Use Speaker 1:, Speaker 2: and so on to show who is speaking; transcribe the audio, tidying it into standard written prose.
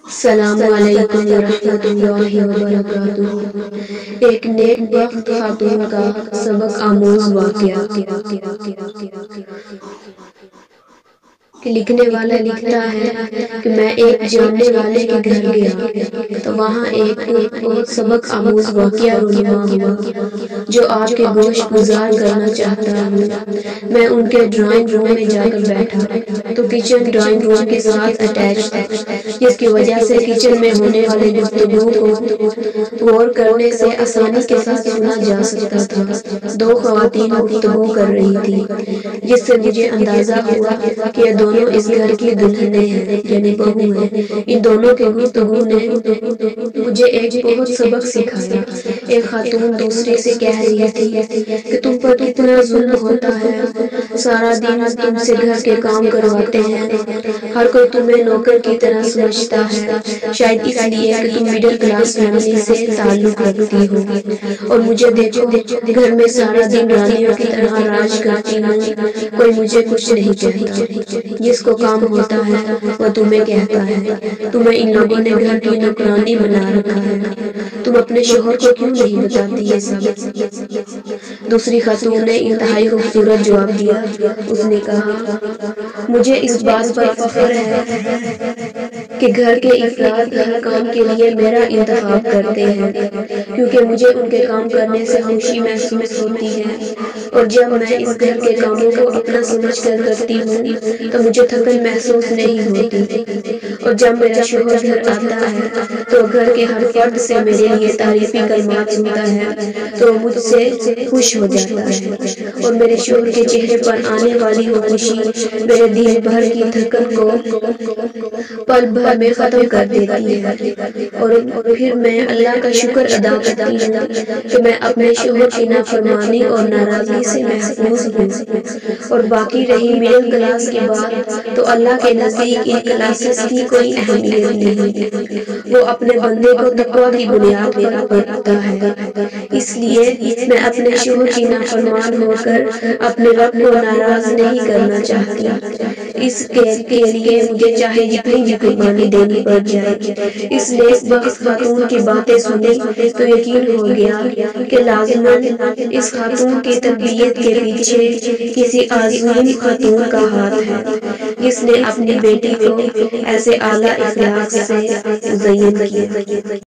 Speaker 1: السلام علیکم ورحمۃ اللہ وبرکاتہ۔ ایک نیک بخت خاتون کا سبق آموز واقعہ۔ کہ لکھنے والا لکھتا ہے کہ میں ایک جاننے والے کے گھر گیا تو وہاں ایک بہت سبق آموز واقعہ رونما ہوا جو آپ کے گوش گزار کرنا چاہتا ہوں۔ میں ان کے ڈرائنگ روم میں جا کر بیٹھا تو کچن ڈرائنگ روم کے ساتھ اٹیچ تھا، جس کی وجہ سے کچن میں ہونے والے گفتگو کو غور کرنے سے آسانی کے ساتھ سنا جا سکتا تھا۔ دو خواتین گفتگو کر رہی تھی جس سے مجھے اندازہ ہوا کہ یہ دونوں اس گھر کی دلہنیں ہیں، یعنی بہو ہیں۔ ان دونوں کے گفتگو نے مجھے ایک بہت سبق سکھایا۔ ایک خاتون دوسری سے کہہ رہی تھی کہ تم پر کتنا ظلم ہوتا ہے، سارا دن تم سے گھر کے کام کرواتے ہیں، ہر کوئی تمہیں نوکر کی طرح سمجھتا ہے، شاید اس لیے کہ تم مڈل کلاس فیملی سے تعلق رکھتی ہو، اور مجھے دیکھو گھر میں سارا دن رانیوں کی طرح راج کرتی ہوں، کوئی مجھے کچھ نہیں کہتا، جس کو کام ہوتا ہے وہ تمہیں کہتا ہے، تمہیں ان لوگوں نے گھر کی نوکرانی بنا رکھا ہے، تم اپنے شوہر کو کیوں نہیں بتاتی یہ سب؟ دوسری خاتون نے انتہائی خوبصورت جواب دیا۔ اس نے کہا، مجھے اس بات پر فخر ہے کہ گھر کے افراد ہر کام کے لیے میرا انتخاب کرتے ہیں، کیونکہ مجھے ان کے کام کرنے سے خوشی محسوس ہوتی ہے، اور جب میں اس گھر کے کاموں کو اپنا سمجھ کر کرتی ہوں تو مجھے تھکن محسوس نہیں ہوتی، اور جب میرا شوہر گھر آتا ہے تو گھر کے ہر فرد سے میرے لیے تعریفی کلمات سنتا ہے تو وہ مجھ سے خوش ہو جاتا ہے، اور میرے شوہر کے چہرے پر آنے والی وہ خوشی میرے دن بھر کی تھکن کو پل بھر میں ختم کر دیتی ہے، اور پھر میں اللہ کا شکر ادا کرتی ہوں کہ میں اپنے شوہر کی نافرمانی اور ناراضگی سے محفوظ ہوں۔ اور باقی رہی مڈل کلاس کی بات تو اللہ کے نزدیک ان کلاسز کی کوئی اہمیت نہیں، وہ اپنے بندے کو تقویٰ کی بنیاد پر پرکھتا ہے، اس لیے میں اپنے شوہر کی نافرمان ہو کر اپنے رب کو ناراض نہیں کرنا چاہتی، اس کے لیے مجھے چاہے جتنی بھی قربانی دینی پڑ جائے۔ اس نیک بخت خاتون کی باتیں سنی تو یقین ہو گیا کہ لازماً اس خاتون کی تربیت کے پیچھے کسی عظیم خاتون کا ہاتھ ہے جس نے اپنی بیٹی کو ایسے اعلیٰ اخلاق سے مزین کیا۔